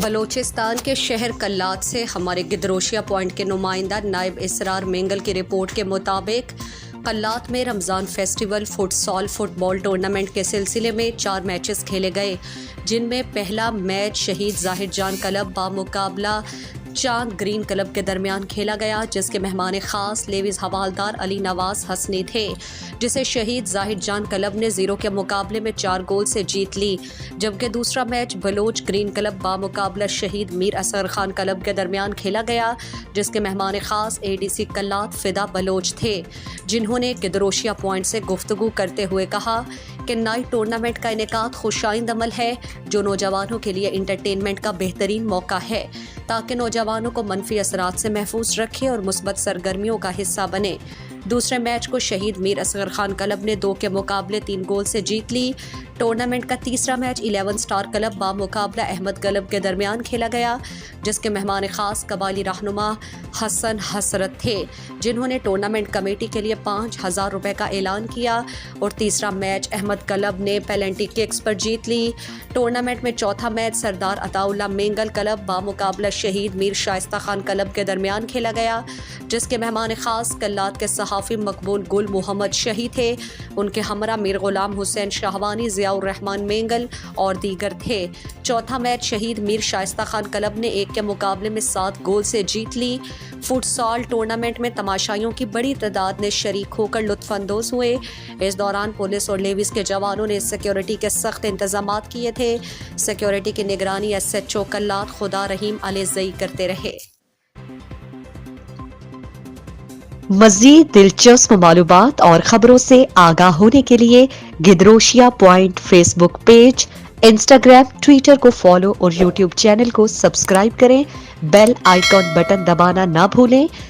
بلوچستان کے شہر کلات سے ہمارے گدروشیا پوائنٹ کے نمائندہ نائب اسرار مینگل کی رپورٹ کے مطابق کلات میں رمضان فیسٹیول فٹ بال ٹورنامنٹ کے سلسلے میں 4 میچز کھیلے گئے، جن میں پہلا میچ شہید ظاہر جان کلب بامقابلہ چاند گرین کلب کے درمیان کھیلا گیا، جس کے مہمان خاص لیویز حوالدار علی نواز حسنی تھے، جسے شہید ظاہر جان کلب نے 0 کے مقابلے میں 4 گول سے جیت لی، جبکہ دوسرا میچ بلوچ گرین کلب بامقابلہ شہید میر اصغر خان کلب کے درمیان کھیلا گیا، جس کے مہمان خاص ADC کلات فدا بلوچ تھے، جنہوں نے گدروشیا پوائنٹ سے گفتگو کرتے ہوئے کہا کہ نائٹ ٹورنامنٹ کا انعقاد خوشائند عمل ہے، جو نوجوانوں کے لیے انٹرٹینمنٹ کا بہترین موقع ہے تاکہ نوجوانوں کو منفی اثرات سے محفوظ رکھے اور مثبت سرگرمیوں کا حصہ بنے۔ دوسرے میچ کو شہید میر اصغر خان کلب نے 2 کے مقابلے 3 گول سے جیت لی۔ ٹورنامنٹ کا تیسرا میچ 11 سٹار کلب بامقابلہ احمد کلب کے درمیان کھیلا گیا، جس کے مہمان خاص قبائلی رہنما حسن حسرت تھے، جنہوں نے ٹورنامنٹ کمیٹی کے لیے 5,000 روپے کا اعلان کیا، اور تیسرا میچ احمد کلب نے پینلٹی ککس پر جیت لی۔ ٹورنامنٹ میں چوتھا میچ سردار عطا اللہ مینگل کلب بامقابلہ شہید میر شائستہ خان کلب کے درمیان کھیلا گیا، جس کے مہمان خاص کلات کے صحافی مقبول گل محمد شہی تھے، ان کے ہمراہ میر غلام حسین شاہوانی، ضیاء الرحمان مینگل اور دیگر تھے۔ چوتھا میچ شہید میر شائستہ خان کلب نے 1 کے مقابلے میں 7 گول سے جیت لی۔ فٹسال ٹورنامنٹ میں تماشائیوں کی بڑی تعداد نے شریک ہو کر لطف اندوز ہوئے۔ اس دوران پولیس اور لیویز کے جوانوں نے سیکیورٹی کے سخت انتظامات کیے تھے۔ سیکیورٹی کی نگرانی SHO کلات خدا رحیم علی زئی کرتے رہے۔ مزید دلچسپ معلومات اور خبروں سے آگاہ ہونے کے لیے گدروشیا point Facebook page, Instagram, Twitter کو فالو اور یوٹیوب چینل کو سبسکرائب کریں۔ بیل آئیکن بٹن دبانا نہ بھولیں